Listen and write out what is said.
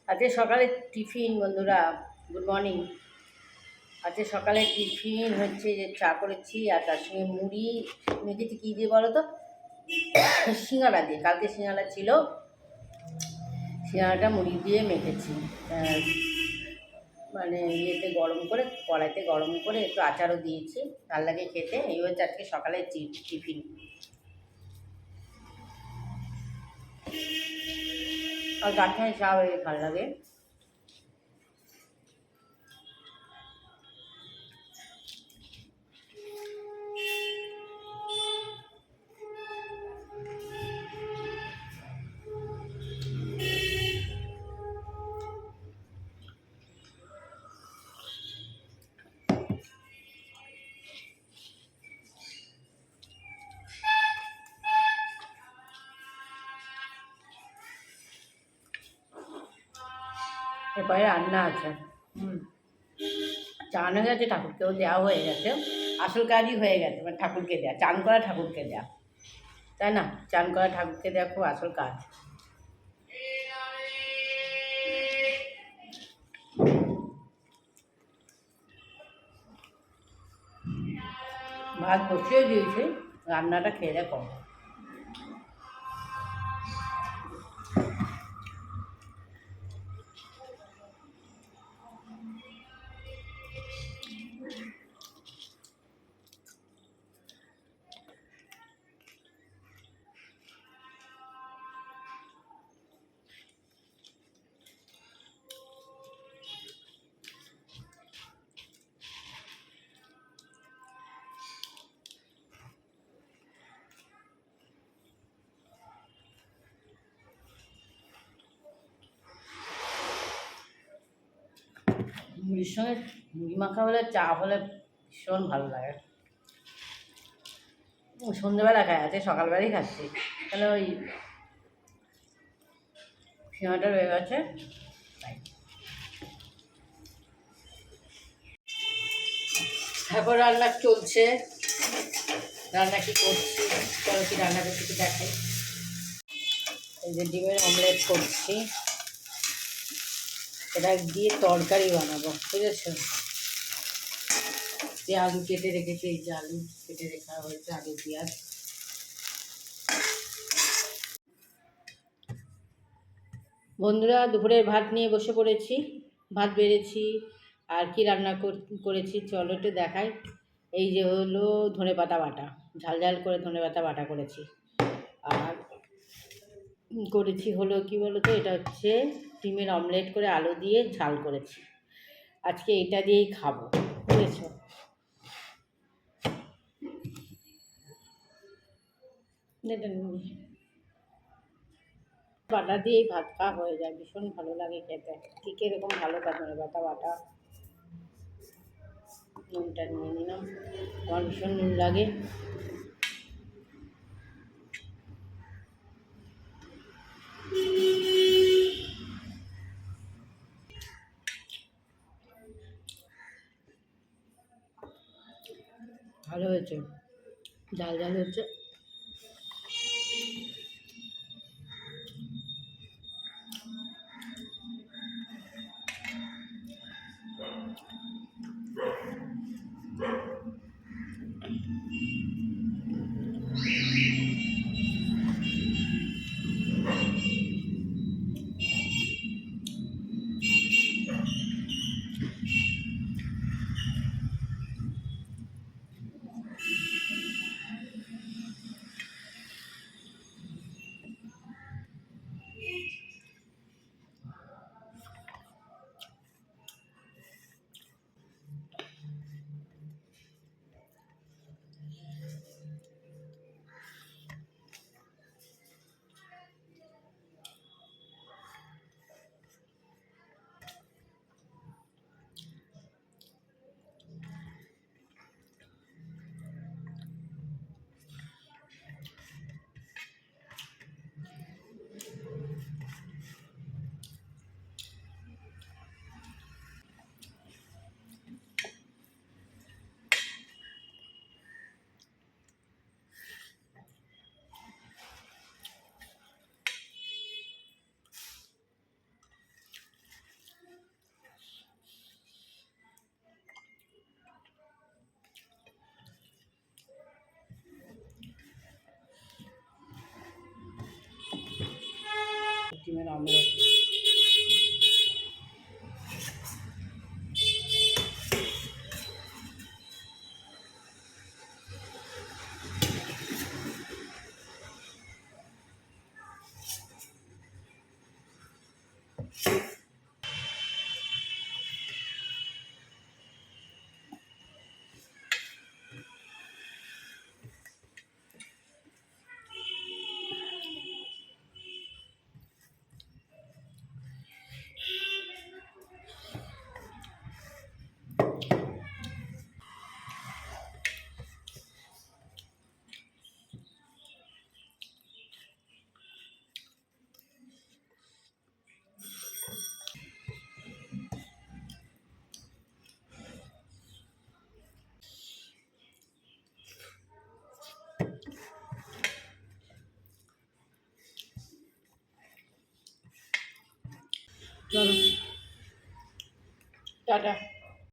আজকে সকালে টিফিন বন্ধুরা, গুড মর্নিং। আজকে সকালে টিফিন হচ্ছে যে চা করেছি আর তার সঙ্গে মুড়ি মেখেছি। কী দিয়ে বলো তো? সিঙ্গাড়া দিয়ে। কালকে সিঙ্গাড়া ছিল, সিঙ্গাড়াটা মুড়ি দিয়ে মেখেছি। মানে ইয়েতে গরম করে, কড়াইতে গরম করে একটু আচারও দিয়েছি, ভাল লাগে খেতে। এই হচ্ছে আজকে সকালে টিফিন। আর গাঠা চা ভালো লাগে। এরপরে রান্না আছে। চান হয়ে গেছে, ঠাকুরকেও দেওয়া হয়ে গেছে। আসল কাজই হয়ে গেছে, মানে ঠাকুরকে দেওয়া, চান করা ঠাকুরকে দেওয়া, তাই না? চান করা ঠাকুরকে দেওয়া খুব আসল কাজ। ভাত বসিয়ে দিয়েছি, রান্নাটা খেয়ে দেখো। মুড়ির সঙ্গে মুড়ি মাখা হলে, চা হলে ভীষণ ভালো লাগে। সন্ধ্যেবেলা খাই, আছে সকালবেলাই খাচ্ছি। তাহলে ওই সিঙ্গাটা রয়ে গেছে, তাই। তারপর রান্না চলছে। রান্না কি করছি, চলো কি রান্না করছি কি দেখাই। এই যে ডিমের অমলেট করছি, এটা দিয়ে তরকারি বানাবো, বুঝেছো? যে আলু কেটে রেখেছি, এই যে আলু কেটে রেখা হয়েছে, আলু পেঁয়াজ। বন্ধুরা, দুপুরের ভাত নিয়ে বসে পড়েছি, ভাত বেড়েছি। আর কি রান্না করেছি চলো একটু দেখাই। এই যে হলো ধনেপাতা বাটা, ঝাল ঝাল করে ধনেপাতা বাটা করেছি। আর করেছি হলো কি বলো তো, এটা হচ্ছে ডিমের অমলেট করে আলু দিয়ে ঝাল করেছি। আজকে এটা দিয়েই খাবো, বুঝেছো? বাটা দিয়েই ভাত খাওয়া হয়ে যায়, ভীষণ ভালো লাগে খেতে। কী কীরকম ভালো তা ধনেপাতা বাটা। নুনটা নিয়ে নিলাম, আমার ভীষণ নুন লাগে। ভালো হয়েছে, ঝাল ঝাল হচ্ছে। চলো টাটা।